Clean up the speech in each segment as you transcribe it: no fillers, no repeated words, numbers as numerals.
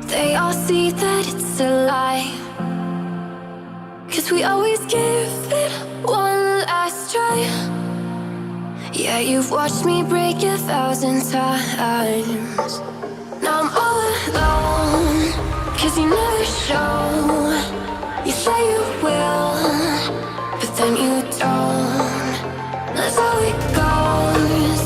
They all see that it's a lie, 'cause we always give it one last try. Yeah, you've watched me break 1,000 times. Now I'm all alone, 'cause you never show. You say you will, but then you don't. That's how it goes.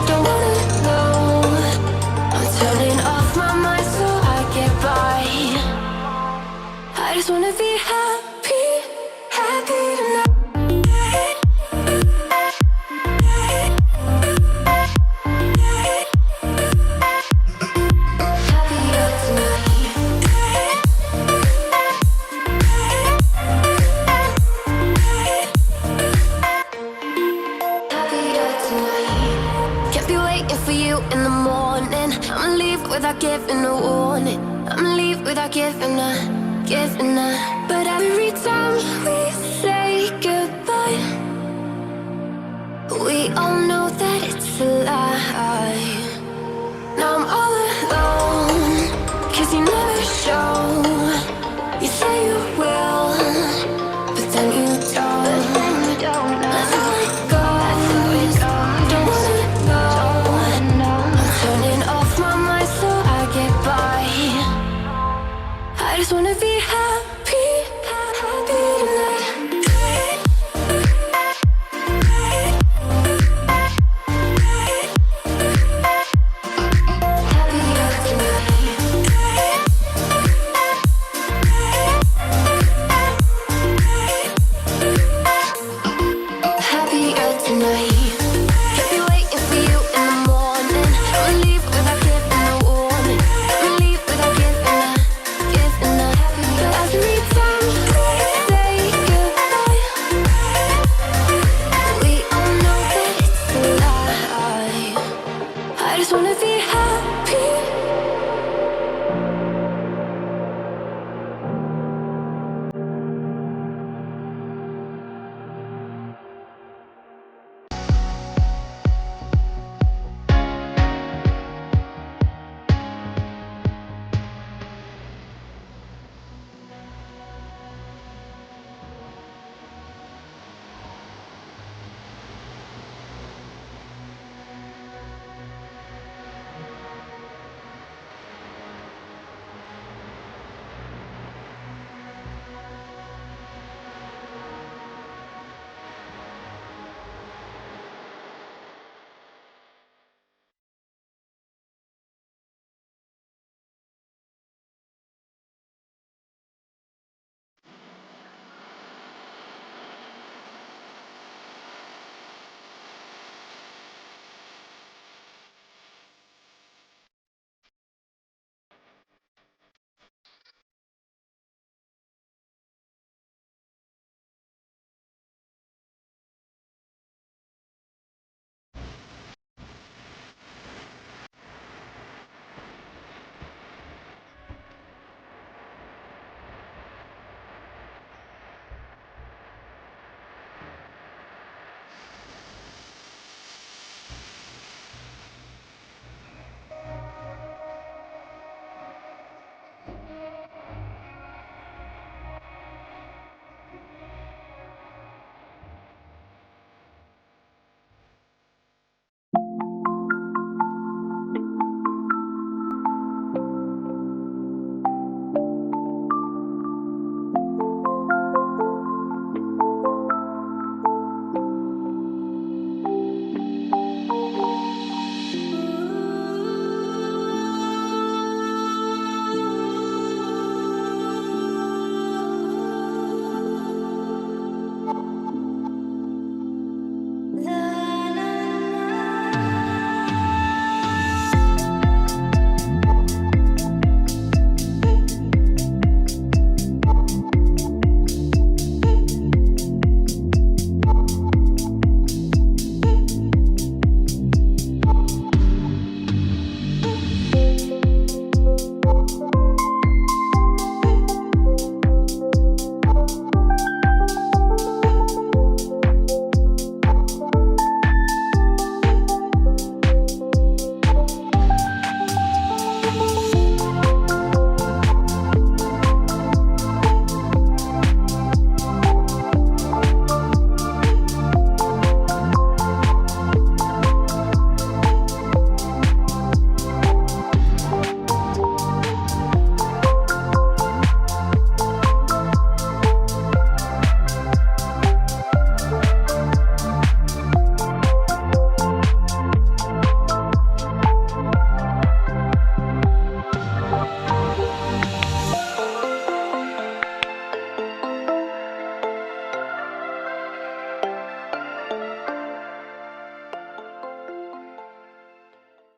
Don't wanna know. I'm turning off my mind so I get by. I just wanna be happy, happy tonight. Without giving a warning, I'ma leave without giving a. But every time we say goodbye, we all know that it's a lie. Now I'm all alone, 'cause you never show. You say you will, but then you don't. That's how it goes. Don't wanna know. I'm turning off my mind so I get by. I just wanna be happy, happy tonight. Happier tonight. Happier tonight. Can't be waiting for you in the morning. I'ma leave without giving a warning. I'ma leave without giving a. But every time we say goodbye, we all know that it's a lie. I just wanna be